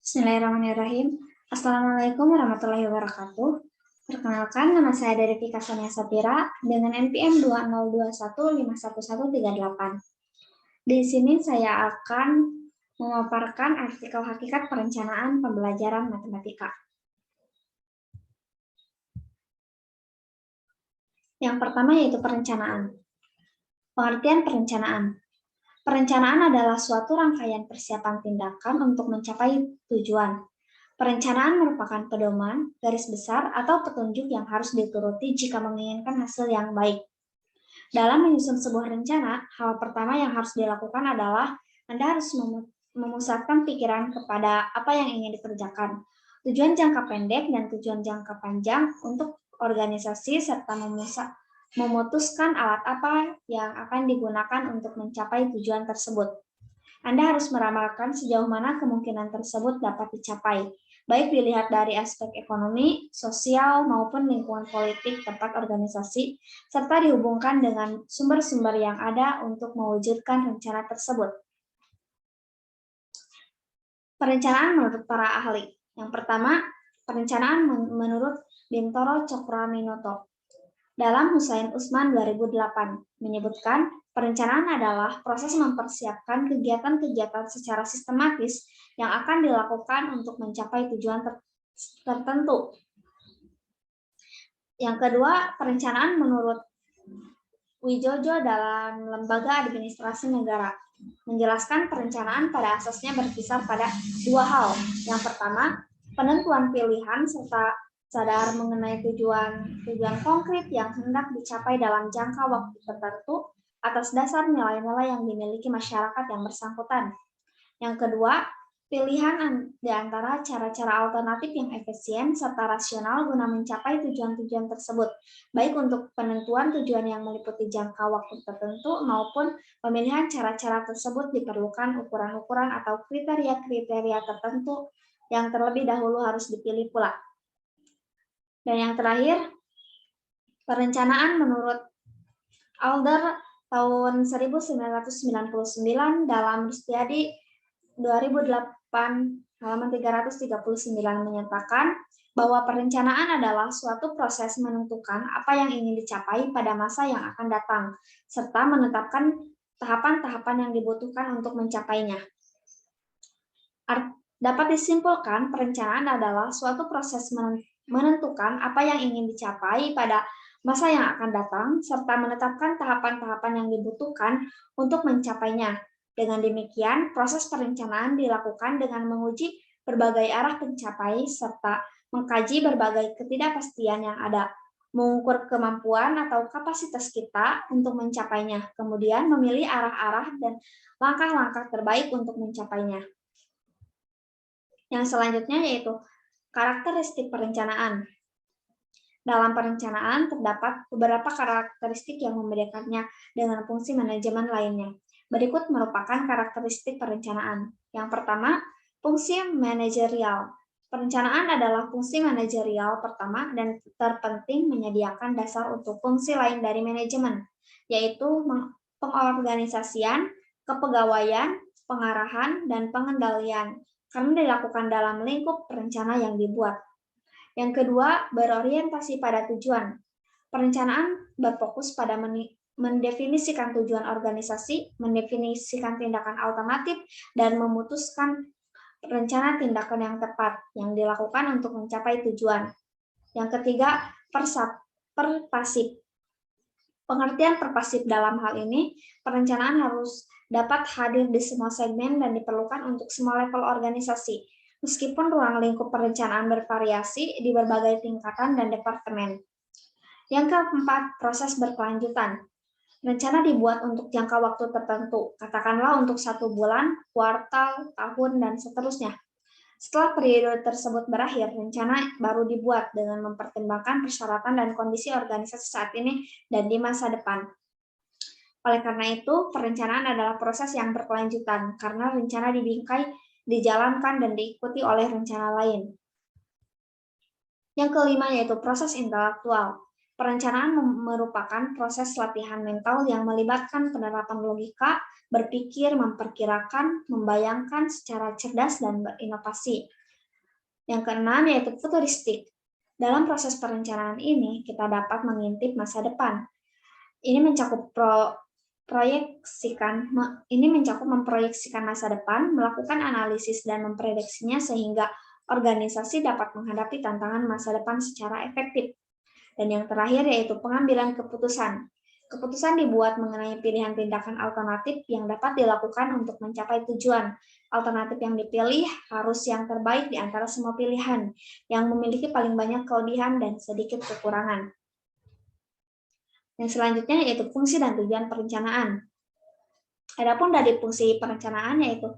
Bismillahirrahmanirrahim. Assalamualaikum warahmatullahi wabarakatuh. Perkenalkan, nama saya dari Vika Sonia Sapira dengan NPM 2021511138. Di sini saya akan memaparkan artikel hakikat perencanaan pembelajaran matematika. Yang pertama yaitu perencanaan. Pengertian perencanaan. Perencanaan adalah suatu rangkaian persiapan tindakan untuk mencapai tujuan. Perencanaan merupakan pedoman, garis besar, atau petunjuk yang harus dituruti jika menginginkan hasil yang baik. Dalam menyusun sebuah rencana, hal pertama yang harus dilakukan adalah Anda harus memusatkan pikiran kepada apa yang ingin dikerjakan, tujuan jangka pendek dan tujuan jangka panjang untuk organisasi, serta memutuskan alat apa yang akan digunakan untuk mencapai tujuan tersebut. Anda harus meramalkan sejauh mana kemungkinan tersebut dapat dicapai, baik dilihat dari aspek ekonomi, sosial, maupun lingkungan politik tempat organisasi, serta dihubungkan dengan sumber-sumber yang ada untuk mewujudkan rencana tersebut. Perencanaan menurut para ahli. Yang pertama, perencanaan menurut Bintoro Cokroaminoto. Dalam Husain Usman 2008 menyebutkan perencanaan adalah proses mempersiapkan kegiatan-kegiatan secara sistematis yang akan dilakukan untuk mencapai tujuan tertentu. Yang kedua, perencanaan menurut Wijojo dalam Lembaga Administrasi Negara menjelaskan perencanaan pada asasnya berkisar pada dua hal. Yang pertama, penentuan pilihan serta sadar mengenai tujuan konkret yang hendak dicapai dalam jangka waktu tertentu atas dasar nilai-nilai yang dimiliki masyarakat yang bersangkutan. Yang kedua, pilihan di antara cara-cara alternatif yang efisien serta rasional guna mencapai tujuan-tujuan tersebut, baik untuk penentuan tujuan yang meliputi jangka waktu tertentu maupun pemilihan cara-cara tersebut diperlukan ukuran-ukuran atau kriteria-kriteria tertentu yang terlebih dahulu harus dipilih pula. Dan yang terakhir, perencanaan menurut Alder tahun 1999 dalam Rustiadi 2008 halaman 339 menyatakan bahwa perencanaan adalah suatu proses menentukan apa yang ingin dicapai pada masa yang akan datang, serta menetapkan tahapan-tahapan yang dibutuhkan untuk mencapainya. Dapat disimpulkan, perencanaan adalah suatu proses menentukan apa yang ingin dicapai pada masa yang akan datang, serta menetapkan tahapan-tahapan yang dibutuhkan untuk mencapainya. Dengan demikian, proses perencanaan dilakukan dengan menguji berbagai arah pencapai, serta mengkaji berbagai ketidakpastian yang ada, mengukur kemampuan atau kapasitas kita untuk mencapainya, kemudian memilih arah-arah dan langkah-langkah terbaik untuk mencapainya. Yang selanjutnya yaitu karakteristik perencanaan. Dalam perencanaan terdapat beberapa karakteristik yang membedakannya dengan fungsi manajemen lainnya. Berikut merupakan karakteristik perencanaan. Yang pertama, fungsi manajerial. Perencanaan adalah fungsi manajerial pertama dan terpenting menyediakan dasar untuk fungsi lain dari manajemen, yaitu pengorganisasian, kepegawaian, pengarahan, dan pengendalian, karena dilakukan dalam lingkup rencana yang dibuat. Yang kedua, berorientasi pada tujuan. Perencanaan berfokus pada mendefinisikan tujuan organisasi, mendefinisikan tindakan alternatif, dan memutuskan rencana tindakan yang tepat yang dilakukan untuk mencapai tujuan. Yang ketiga, perpasif. Pengertian perpasif dalam hal ini, perencanaan harus dapat hadir di semua segmen dan diperlukan untuk semua level organisasi, meskipun ruang lingkup perencanaan bervariasi di berbagai tingkatan dan departemen. Yang keempat, proses berkelanjutan. Rencana dibuat untuk jangka waktu tertentu, katakanlah untuk 1 bulan, kuartal, tahun, dan seterusnya. Setelah periode tersebut berakhir, rencana baru dibuat dengan mempertimbangkan persyaratan dan kondisi organisasi saat ini dan di masa depan. Oleh karena itu, perencanaan adalah proses yang berkelanjutan, karena rencana dibingkai, dijalankan, dan diikuti oleh rencana lain. Yang kelima yaitu proses intelektual. Perencanaan merupakan proses latihan mental yang melibatkan penerapan logika, berpikir, memperkirakan, membayangkan secara cerdas, dan berinovasi. Yang keenam yaitu futuristik. Dalam proses perencanaan ini, kita dapat mengintip masa depan. Ini mencakup memproyeksikan masa depan, melakukan analisis dan memprediksinya sehingga organisasi dapat menghadapi tantangan masa depan secara efektif. Dan yang terakhir yaitu pengambilan keputusan. Keputusan dibuat mengenai pilihan tindakan alternatif yang dapat dilakukan untuk mencapai tujuan. Alternatif yang dipilih harus yang terbaik di antara semua pilihan, yang memiliki paling banyak kelebihan dan sedikit kekurangan. Yang selanjutnya yaitu fungsi dan tujuan perencanaan. Adapun dari fungsi perencanaan yaitu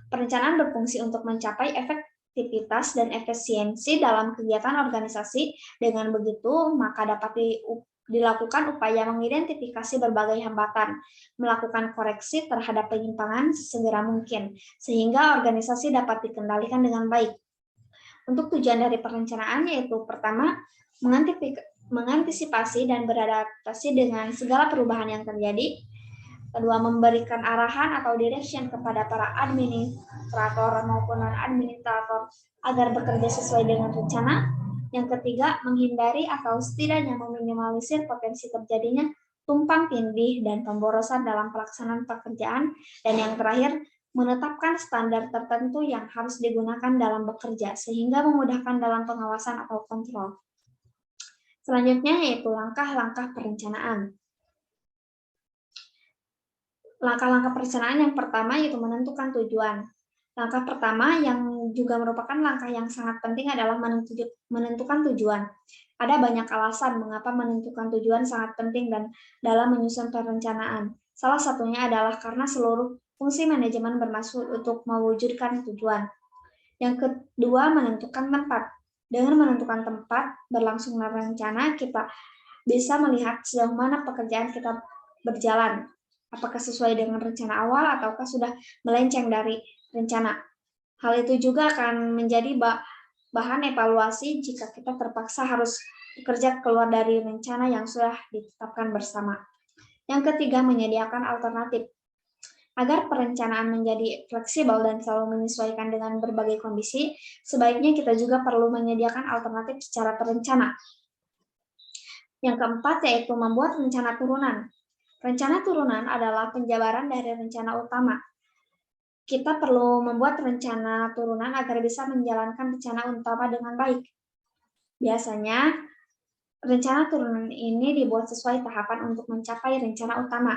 perencanaan berfungsi untuk mencapai efektivitas dan efisiensi dalam kegiatan organisasi. Dengan begitu, maka dapat dilakukan upaya mengidentifikasi berbagai hambatan, melakukan koreksi terhadap penyimpangan sesegera mungkin, sehingga organisasi dapat dikendalikan dengan baik. Untuk tujuan dari perencanaan yaitu pertama, mengantisipasi dan beradaptasi dengan segala perubahan yang terjadi. Kedua, memberikan arahan atau direction kepada para administrator maupun non-administrator agar bekerja sesuai dengan rencana. Yang ketiga, menghindari atau setidaknya meminimalisir potensi terjadinya tumpang tindih dan pemborosan dalam pelaksanaan pekerjaan. Dan yang terakhir, menetapkan standar tertentu yang harus digunakan dalam bekerja sehingga memudahkan dalam pengawasan atau kontrol. Selanjutnya yaitu langkah-langkah perencanaan. Langkah-langkah perencanaan yang pertama yaitu menentukan tujuan. Langkah pertama yang juga merupakan langkah yang sangat penting adalah menentukan tujuan. Ada banyak alasan mengapa menentukan tujuan sangat penting dan dalam menyusun perencanaan. Salah satunya adalah karena seluruh fungsi manajemen bermaksud untuk mewujudkan tujuan. Yang kedua, menentukan tempat. Dengan menentukan tempat berlangsungnya rencana, kita bisa melihat sejauh mana pekerjaan kita berjalan. Apakah sesuai dengan rencana awal ataukah sudah melenceng dari rencana. Hal itu juga akan menjadi bahan evaluasi jika kita terpaksa harus bekerja keluar dari rencana yang sudah ditetapkan bersama. Yang ketiga, menyediakan alternatif. Agar perencanaan menjadi fleksibel dan selalu menyesuaikan dengan berbagai kondisi, sebaiknya kita juga perlu menyediakan alternatif secara terencana. Yang keempat, yaitu membuat rencana turunan. Rencana turunan adalah penjabaran dari rencana utama. Kita perlu membuat rencana turunan agar bisa menjalankan rencana utama dengan baik. Biasanya, rencana turunan ini dibuat sesuai tahapan untuk mencapai rencana utama.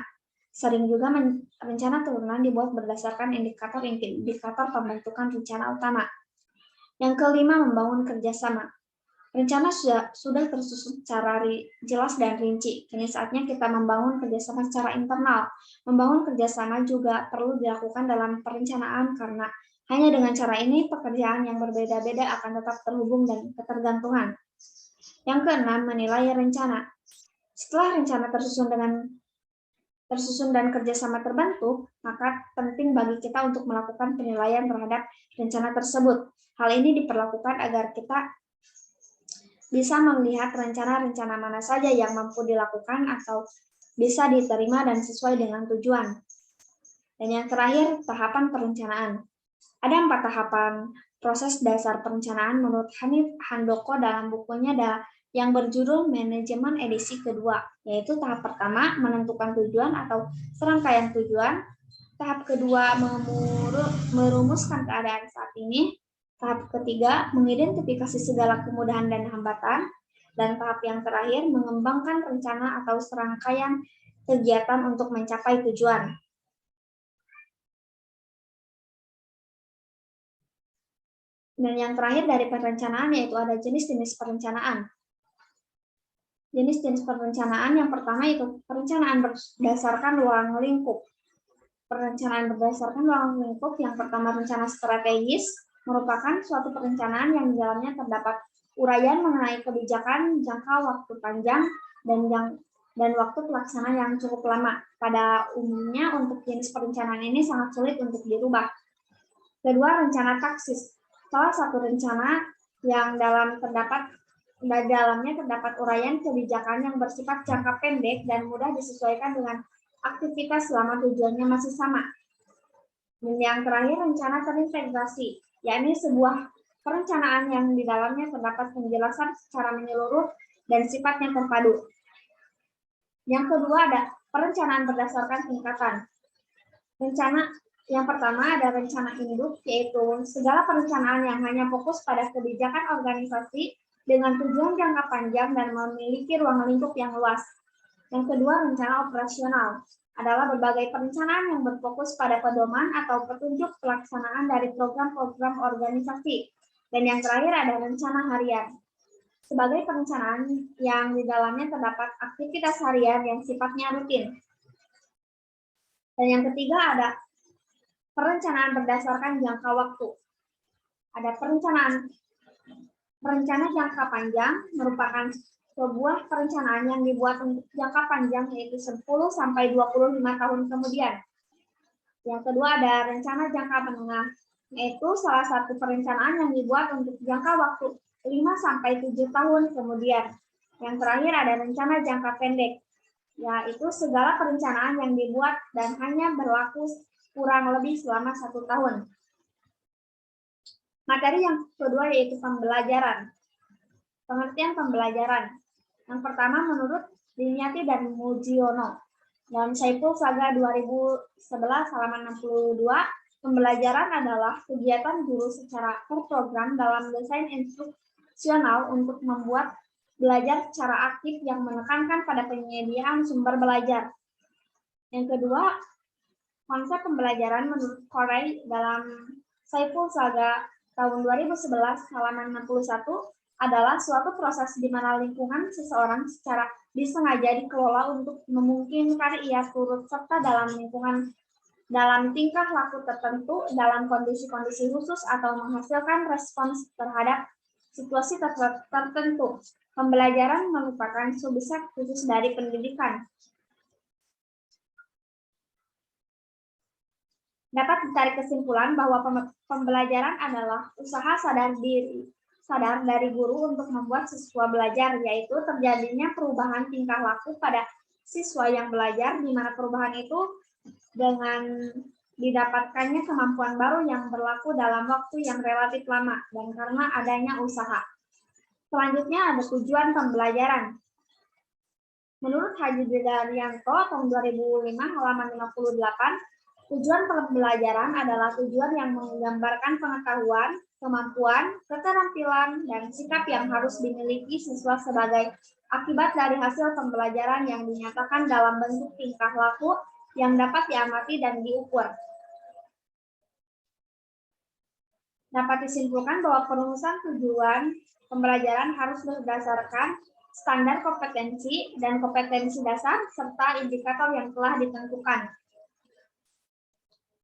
Sering juga rencana turunan dibuat berdasarkan indikator pembentukan rencana utama. Yang kelima, membangun kerjasama. Rencana sudah tersusun secara jelas dan rinci. Kini saatnya kita membangun kerjasama secara internal. Membangun kerjasama juga perlu dilakukan dalam perencanaan karena hanya dengan cara ini pekerjaan yang berbeda-beda akan tetap terhubung dan ketergantungan. Yang keenam, menilai rencana. Setelah rencana tersusun dan kerjasama terbentuk, maka penting bagi kita untuk melakukan penilaian terhadap rencana tersebut. Hal ini diperlakukan agar kita bisa melihat rencana-rencana mana saja yang mampu dilakukan atau bisa diterima dan sesuai dengan tujuan. Dan yang terakhir, tahapan perencanaan. Ada 4 tahapan proses dasar perencanaan menurut Hanif Handoko dalam bukunya yang berjudul Manajemen edisi kedua, yaitu tahap pertama menentukan tujuan atau serangkaian tujuan, tahap kedua merumuskan keadaan saat ini, tahap ketiga, mengidentifikasi segala kemudahan dan hambatan. Dan tahap yang terakhir, mengembangkan rencana atau serangkaian kegiatan untuk mencapai tujuan. Dan yang terakhir dari perencanaan yaitu ada jenis-jenis perencanaan. Jenis-jenis perencanaan yang pertama yaitu perencanaan berdasarkan ruang lingkup. Perencanaan berdasarkan ruang lingkup yang pertama rencana strategis, merupakan suatu perencanaan yang di dalamnya terdapat uraian mengenai kebijakan jangka waktu panjang dan waktu pelaksanaan yang cukup lama. Pada umumnya untuk jenis perencanaan ini sangat sulit untuk dirubah. Kedua, rencana taksis. Salah satu rencana yang dalam terdapat Dan dalamnya terdapat uraian kebijakan yang bersifat jangka pendek dan mudah disesuaikan dengan aktivitas selama tujuannya masih sama. Dan yang terakhir, rencana terintegrasi, yakni sebuah perencanaan yang di dalamnya terdapat penjelasan secara menyeluruh dan sifatnya terpadu. Yang kedua ada perencanaan berdasarkan tingkatan. Rencana yang pertama ada rencana induk, yaitu segala perencanaan yang hanya fokus pada kebijakan organisasi dengan tujuan jangka panjang dan memiliki ruang lingkup yang luas. Yang kedua, rencana operasional adalah berbagai perencanaan yang berfokus pada pedoman atau petunjuk pelaksanaan dari program-program organisasi. Dan yang terakhir ada rencana harian. Sebagai perencanaan yang di dalamnya terdapat aktivitas harian yang sifatnya rutin. Dan yang ketiga ada perencanaan berdasarkan jangka waktu. Ada rencana jangka panjang merupakan sebuah perencanaan yang dibuat untuk jangka panjang, yaitu 10 sampai 25 tahun kemudian. Yang kedua ada rencana jangka menengah, yaitu salah satu perencanaan yang dibuat untuk jangka waktu 5 sampai 7 tahun kemudian. Yang terakhir ada rencana jangka pendek, yaitu segala perencanaan yang dibuat dan hanya berlaku kurang lebih selama 1 tahun. Materi yang kedua yaitu pembelajaran. Pengertian pembelajaran. Yang pertama menurut Diniati dan Mujiono dalam Saiful Saga 2011 halaman 62, pembelajaran adalah kegiatan guru secara terprogram dalam desain instruksional untuk membuat belajar secara aktif yang menekankan pada penyediaan sumber belajar. Yang kedua, konsep pembelajaran menurut Corey dalam Saiful Saga tahun 2011 halaman 61 adalah suatu proses di mana lingkungan seseorang secara disengaja dikelola untuk memungkinkan ia turut serta dalam lingkungan dalam tingkah laku tertentu dalam kondisi-kondisi khusus atau menghasilkan respons terhadap situasi tertentu. Pembelajaran merupakan subset khusus dari pendidikan. Dapat ditarik kesimpulan bahwa pembelajaran adalah usaha sadar dari guru untuk membuat siswa belajar, yaitu terjadinya perubahan tingkah laku pada siswa yang belajar, di mana perubahan itu dengan didapatkannya kemampuan baru yang berlaku dalam waktu yang relatif lama, dan karena adanya usaha. Selanjutnya ada tujuan pembelajaran. Menurut Haji Daryanto tahun 2005 halaman 58, tujuan pembelajaran adalah tujuan yang menggambarkan pengetahuan, kemampuan, keterampilan, dan sikap yang harus dimiliki siswa sebagai akibat dari hasil pembelajaran yang dinyatakan dalam bentuk tingkah laku yang dapat diamati dan diukur. Dapat disimpulkan bahwa perumusan tujuan pembelajaran harus berdasarkan standar kompetensi dan kompetensi dasar serta indikator yang telah ditentukan.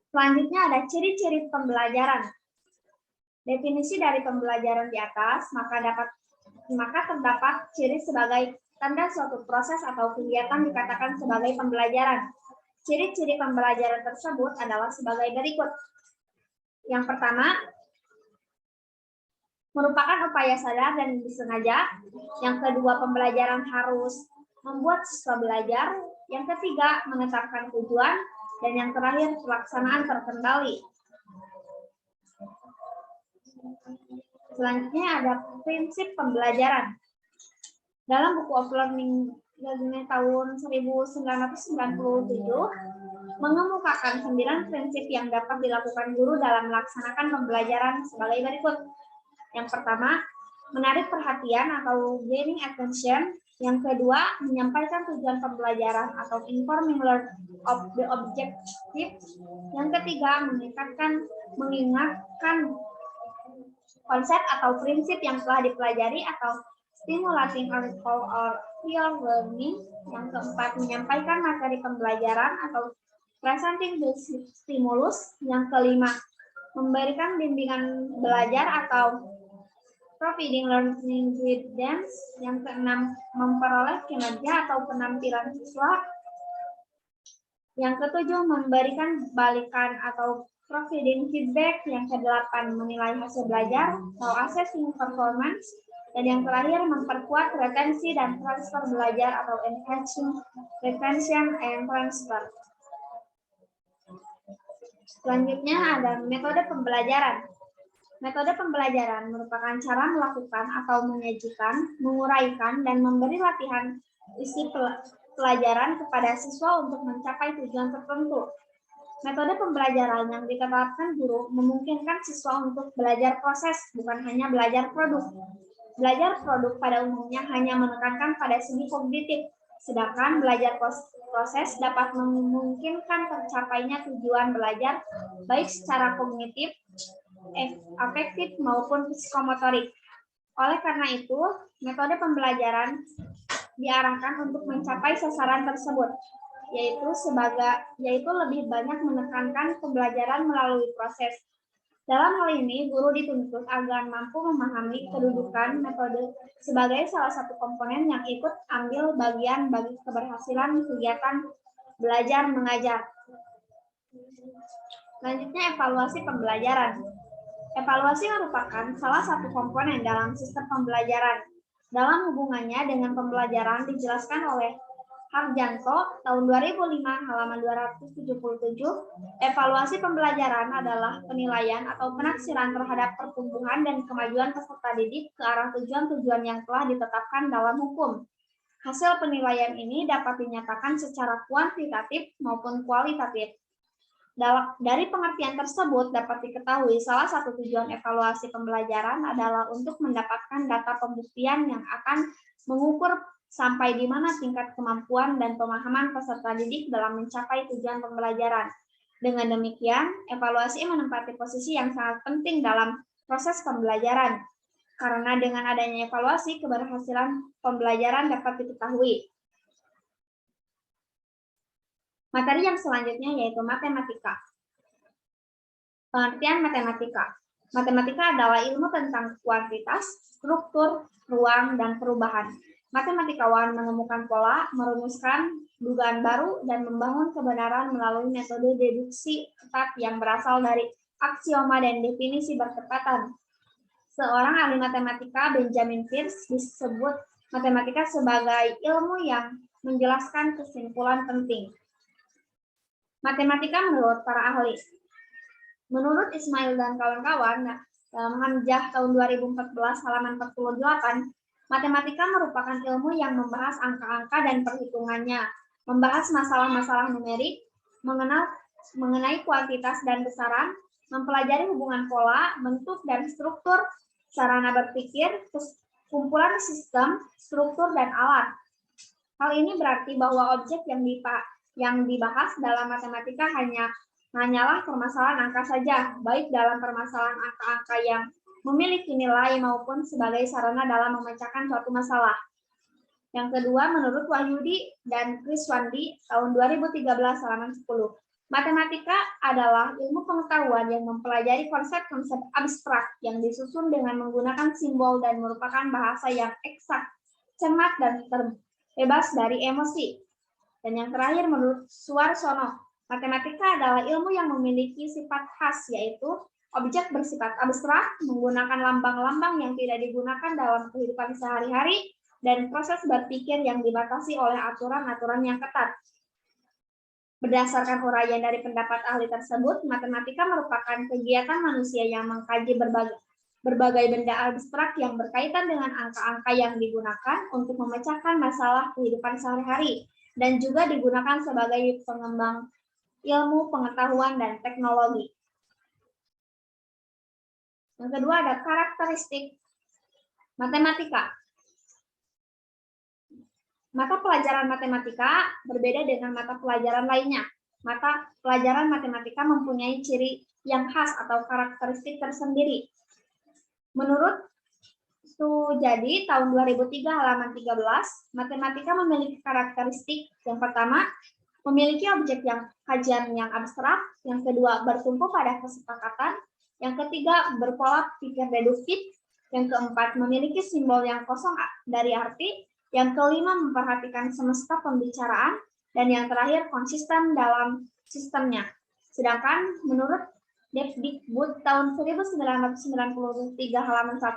Selanjutnya ada ciri-ciri pembelajaran. Definisi dari pembelajaran di atas, maka terdapat ciri sebagai tanda suatu proses atau kegiatan dikatakan sebagai pembelajaran. Ciri-ciri pembelajaran tersebut adalah sebagai berikut. Yang pertama, merupakan upaya sadar dan disengaja. Yang kedua, pembelajaran harus membuat siswa belajar. Yang ketiga, menetapkan tujuan. Dan yang terakhir, pelaksanaan terkendali. Selanjutnya ada prinsip pembelajaran. Dalam buku of Learning tahun 1997 mengemukakan 9 prinsip yang dapat dilakukan guru dalam melaksanakan pembelajaran sebagai berikut. Yang pertama, menarik perhatian atau gaining attention. Yang kedua, menyampaikan tujuan pembelajaran atau informing learn of the objective. Yang ketiga, mengingatkan konsep atau prinsip yang telah dipelajari atau stimulating or recall or real learning. Yang keempat, menyampaikan materi pembelajaran atau presenting the stimulus. Yang kelima, memberikan bimbingan belajar atau providing learning guidance. Yang keenam, memperoleh kinerja atau penampilan siswa. Yang ketujuh, memberikan balikan atau providing feedback. Yang kedelapan, menilai hasil belajar atau assessing performance. Dan yang terakhir, memperkuat retensi dan transfer belajar atau retention and transfer. Selanjutnya ada metode pembelajaran. Metode pembelajaran merupakan cara melakukan atau menyajikan, menguraikan, dan memberi latihan isi pelajaran kepada siswa untuk mencapai tujuan tertentu. Metode pembelajaran yang ditetapkan guru memungkinkan siswa untuk belajar proses, bukan hanya belajar produk. Belajar produk pada umumnya hanya menekankan pada segi kognitif, sedangkan belajar proses dapat memungkinkan tercapainya tujuan belajar baik secara kognitif, afektif maupun psikomotorik. Oleh karena itu, metode pembelajaran diarahkan untuk mencapai sasaran tersebut, yaitu lebih banyak menekankan pembelajaran melalui proses. Dalam hal ini, guru dituntut agar mampu memahami kedudukan metode sebagai salah satu komponen yang ikut ambil bagian bagi keberhasilan kegiatan belajar mengajar. Selanjutnya, evaluasi pembelajaran. Evaluasi merupakan salah satu komponen dalam sistem pembelajaran. Dalam hubungannya dengan pembelajaran dijelaskan oleh Harjanto tahun 2005 halaman 277, evaluasi pembelajaran adalah penilaian atau penaksiran terhadap pertumbuhan dan kemajuan peserta didik ke arah tujuan-tujuan yang telah ditetapkan dalam hukum. Hasil penilaian ini dapat dinyatakan secara kuantitatif maupun kualitatif. Dari pengertian tersebut dapat diketahui salah satu tujuan evaluasi pembelajaran adalah untuk mendapatkan data pembuktian yang akan mengukur sampai di mana tingkat kemampuan dan pemahaman peserta didik dalam mencapai tujuan pembelajaran. Dengan demikian, evaluasi menempati posisi yang sangat penting dalam proses pembelajaran, karena dengan adanya evaluasi, keberhasilan pembelajaran dapat diketahui. Materi yang selanjutnya yaitu matematika. Pengertian matematika. Matematika adalah ilmu tentang kuantitas, struktur, ruang, dan perubahan. Matematikawan menemukan pola, merumuskan dugaan baru, dan membangun kebenaran melalui metode deduksi ketat yang berasal dari aksioma dan definisi bertepatan. Seorang ahli matematika, Benjamin Peirce, disebut matematika sebagai ilmu yang menjelaskan kesimpulan penting. Matematika menurut para ahli. Menurut Ismail dan kawan-kawan, dalam Hamzah tahun 2014 halaman 48, matematika merupakan ilmu yang membahas angka-angka dan perhitungannya, membahas masalah-masalah numerik, mengenai kuantitas dan besaran, mempelajari hubungan pola, bentuk dan struktur, sarana berpikir, kumpulan sistem, struktur, dan alat. Hal ini berarti bahwa objek yang dibahas dalam matematika hanyalah permasalahan angka saja, baik dalam permasalahan angka-angka yang memiliki nilai maupun sebagai sarana dalam memecahkan suatu masalah. Yang kedua, menurut Wahyudi dan Kriswandi tahun 2013 halaman 10, matematika adalah ilmu pengetahuan yang mempelajari konsep-konsep abstrak yang disusun dengan menggunakan simbol dan merupakan bahasa yang eksak, cermat, dan terbebas dari emosi. Dan yang terakhir, menurut Suarsono, matematika adalah ilmu yang memiliki sifat khas, yaitu objek bersifat abstrak, menggunakan lambang-lambang yang tidak digunakan dalam kehidupan sehari-hari, dan proses berpikir yang dibatasi oleh aturan-aturan yang ketat. Berdasarkan uraian dari pendapat ahli tersebut, matematika merupakan kegiatan manusia yang mengkaji berbagai benda abstrak yang berkaitan dengan angka-angka yang digunakan untuk memecahkan masalah kehidupan sehari-hari, dan juga digunakan sebagai pengembang ilmu, pengetahuan, dan teknologi. Yang kedua ada karakteristik matematika. Mata pelajaran matematika berbeda dengan mata pelajaran lainnya. Mata pelajaran matematika mempunyai ciri yang khas atau karakteristik tersendiri. Menurut Sujadi tahun 2003 halaman 13, matematika memiliki karakteristik yang pertama, memiliki objek kajian yang abstrak, yang kedua bertumpu pada kesepakatan, yang ketiga berpola pikir deduktif, yang keempat memiliki simbol yang kosong dari arti, yang kelima memperhatikan semesta pembicaraan, dan yang terakhir konsisten dalam sistemnya. Sedangkan menurut Devdikbud tahun 1993 halaman 1,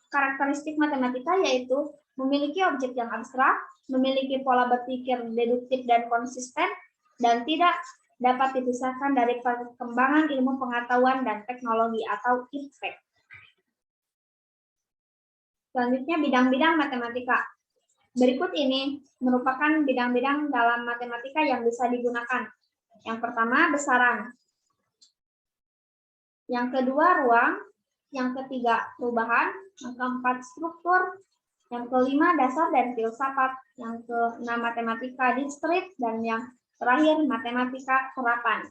karakteristik matematika yaitu memiliki objek yang abstrak, memiliki pola berpikir deduktif dan konsisten, dan tidak dapat dipisahkan dari perkembangan ilmu pengetahuan dan teknologi atau IPTEK. Selanjutnya bidang-bidang matematika. Berikut ini merupakan bidang-bidang dalam matematika yang bisa digunakan. Yang pertama, besaran. Yang kedua, ruang. Yang ketiga, perubahan. Yang keempat, struktur. Yang kelima, dasar dan filsafat. Yang keenam, matematika diskrit. Dan yang terakhir, matematika serapan.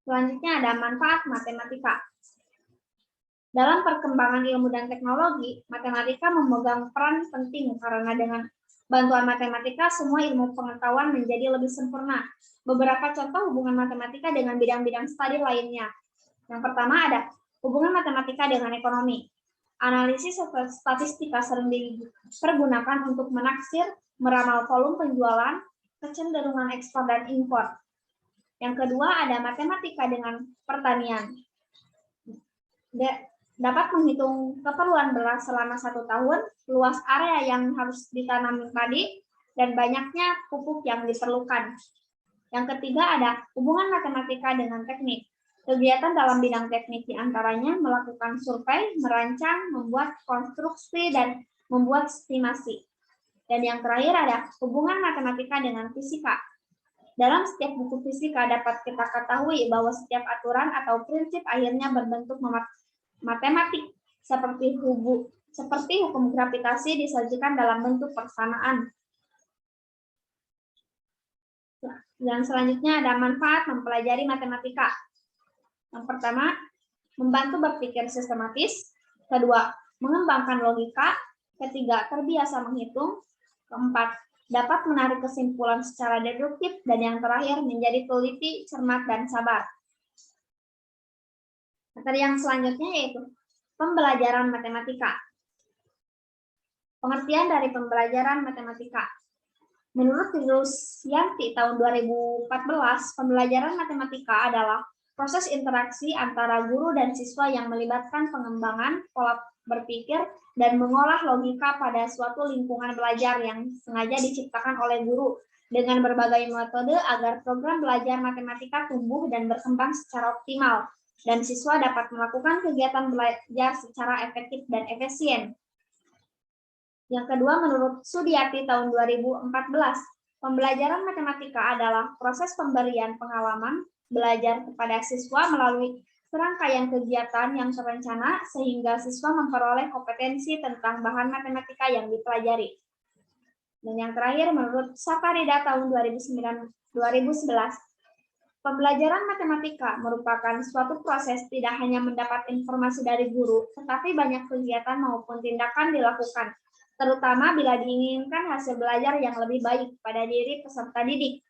Selanjutnya ada manfaat matematika. Dalam perkembangan ilmu dan teknologi, matematika memegang peran penting karena dengan bantuan matematika semua ilmu pengetahuan menjadi lebih sempurna. Beberapa contoh hubungan matematika dengan bidang-bidang studi lainnya. Yang pertama ada hubungan matematika dengan ekonomi. Analisis statistika sering dipergunakan untuk menaksir, meramal volume penjualan, kecenderungan ekspor dan impor. Yang kedua ada matematika dengan pertanian. Dapat menghitung keperluan beras selama 1 tahun, luas area yang harus ditanam padi, dan banyaknya pupuk yang diperlukan. Yang ketiga ada hubungan matematika dengan teknik. Kegiatan dalam bidang teknik diantaranya melakukan survei, merancang, membuat konstruksi, dan membuat estimasi. Dan yang terakhir ada hubungan matematika dengan fisika. Dalam setiap buku fisika dapat kita ketahui bahwa setiap aturan atau prinsip akhirnya berbentuk matematik, seperti hukum gravitasi disajikan dalam bentuk persamaan. Dan selanjutnya ada manfaat mempelajari matematika. Yang pertama, membantu berpikir sistematis. Kedua, mengembangkan logika. Ketiga, terbiasa menghitung. Keempat, dapat menarik kesimpulan secara deduktif. Dan yang terakhir, menjadi teliti, cermat, dan sabar. Materi yang selanjutnya yaitu pembelajaran matematika. Pengertian dari pembelajaran matematika. Menurut Yanti tahun 2014, pembelajaran matematika adalah proses interaksi antara guru dan siswa yang melibatkan pengembangan pola berpikir dan mengolah logika pada suatu lingkungan belajar yang sengaja diciptakan oleh guru dengan berbagai metode agar program belajar matematika tumbuh dan berkembang secara optimal dan siswa dapat melakukan kegiatan belajar secara efektif dan efisien. Yang kedua, menurut Sudiati tahun 2014, pembelajaran matematika adalah proses pemberian pengalaman belajar kepada siswa melalui serangkaian kegiatan yang terencana sehingga siswa memperoleh kompetensi tentang bahan matematika yang dipelajari. Dan yang terakhir, menurut Saparida tahun 2011, pembelajaran matematika merupakan suatu proses tidak hanya mendapat informasi dari guru, tetapi banyak kegiatan maupun tindakan dilakukan, terutama bila diinginkan hasil belajar yang lebih baik pada diri peserta didik.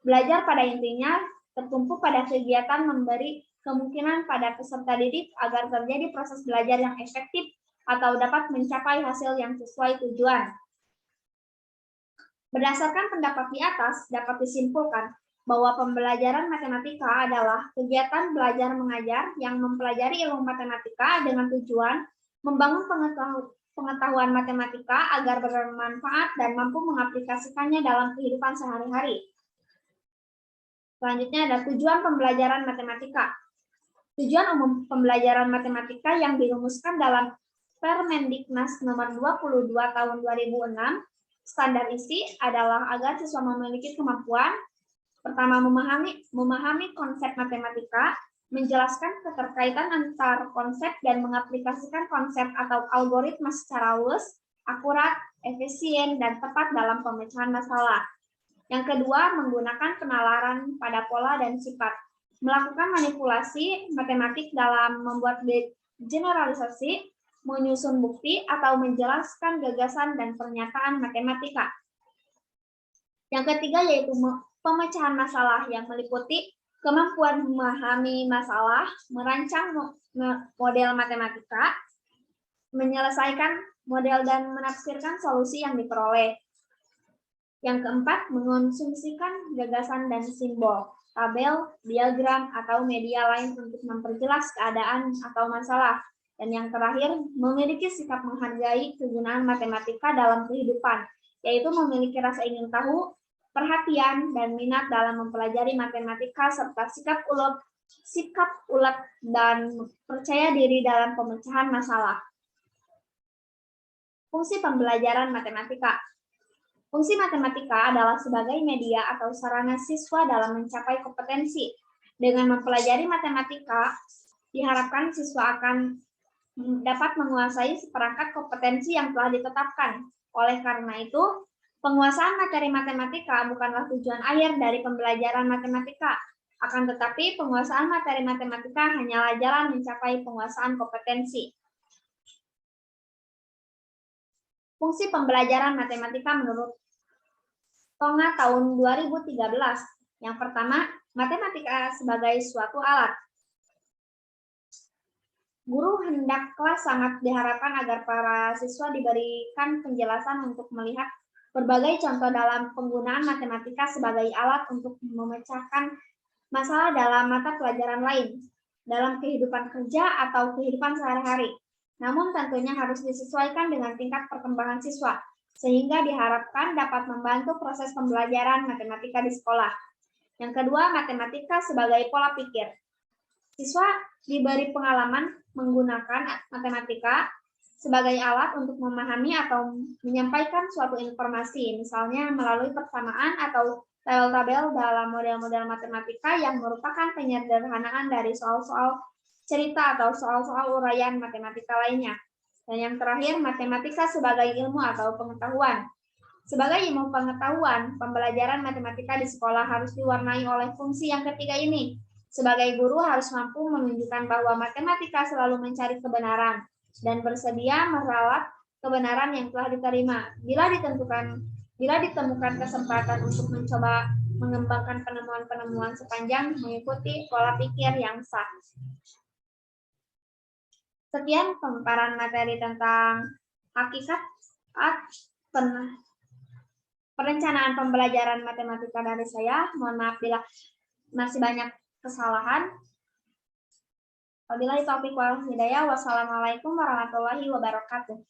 Belajar pada intinya tertumpu pada kegiatan memberi kemungkinan pada peserta didik agar terjadi proses belajar yang efektif atau dapat mencapai hasil yang sesuai tujuan. Berdasarkan pendapat di atas, dapat disimpulkan bahwa pembelajaran matematika adalah kegiatan belajar mengajar yang mempelajari ilmu matematika dengan tujuan membangun pengetahuan matematika agar bermanfaat dan mampu mengaplikasikannya dalam kehidupan sehari-hari. Selanjutnya ada tujuan pembelajaran matematika. Tujuan umum pembelajaran matematika yang dirumuskan dalam Permendiknas nomor 22 tahun 2006, standar isi adalah agar siswa memiliki kemampuan pertama memahami konsep matematika, menjelaskan keterkaitan antar konsep dan mengaplikasikan konsep atau algoritma secara luas, akurat, efisien, dan tepat dalam pemecahan masalah. Yang kedua, menggunakan penalaran pada pola dan sifat, melakukan manipulasi matematik dalam membuat generalisasi, menyusun bukti, atau menjelaskan gagasan dan pernyataan matematika. Yang ketiga yaitu pemecahan masalah yang meliputi kemampuan memahami masalah, merancang model matematika, menyelesaikan model dan menafsirkan solusi yang diperoleh. Yang keempat, mengonsumsikan gagasan dan simbol. tabel, diagram, atau media lain untuk memperjelas keadaan atau masalah. Dan yang terakhir, memiliki sikap menghargai kegunaan matematika dalam kehidupan, yaitu memiliki rasa ingin tahu, perhatian, dan minat dalam mempelajari matematika, serta sikap ulet dan percaya diri dalam pemecahan masalah. Fungsi pembelajaran matematika. Fungsi matematika adalah sebagai media atau sarana siswa dalam mencapai kompetensi. Dengan mempelajari matematika, diharapkan siswa akan dapat menguasai seperangkat kompetensi yang telah ditetapkan. Oleh karena itu, penguasaan materi matematika bukanlah tujuan akhir dari pembelajaran matematika. Akan tetapi, penguasaan materi matematika hanyalah jalan mencapai penguasaan kompetensi. Fungsi pembelajaran matematika menurut Tonga tahun 2013. Yang pertama, matematika sebagai suatu alat. Guru hendaklah sangat diharapkan agar para siswa diberikan penjelasan untuk melihat berbagai contoh dalam penggunaan matematika sebagai alat untuk memecahkan masalah dalam mata pelajaran lain, dalam kehidupan kerja atau kehidupan sehari-hari. Namun tentunya harus disesuaikan dengan tingkat perkembangan siswa, sehingga diharapkan dapat membantu proses pembelajaran matematika di sekolah. Yang kedua, matematika sebagai pola pikir. Siswa diberi pengalaman menggunakan matematika sebagai alat untuk memahami atau menyampaikan suatu informasi, misalnya melalui persamaan atau tabel-tabel dalam model-model matematika yang merupakan penyederhanaan dari soal-soal cerita atau soal-soal uraian matematika lainnya. Dan yang terakhir, matematika sebagai ilmu atau pengetahuan. Sebagai ilmu pengetahuan, pembelajaran matematika di sekolah harus diwarnai oleh fungsi yang ketiga ini. Sebagai guru harus mampu menunjukkan bahwa matematika selalu mencari kebenaran dan bersedia meralat kebenaran yang telah diterima. Bila ditemukan kesempatan untuk mencoba mengembangkan penemuan-penemuan sepanjang mengikuti pola pikir yang sah. Sekian pemaparan materi tentang hakikat perencanaan pembelajaran matematika dari saya. Mohon maaf bila masih banyak kesalahan. Wabillahi taufiq wal hidayah. Wassalamualaikum warahmatullahi wabarakatuh.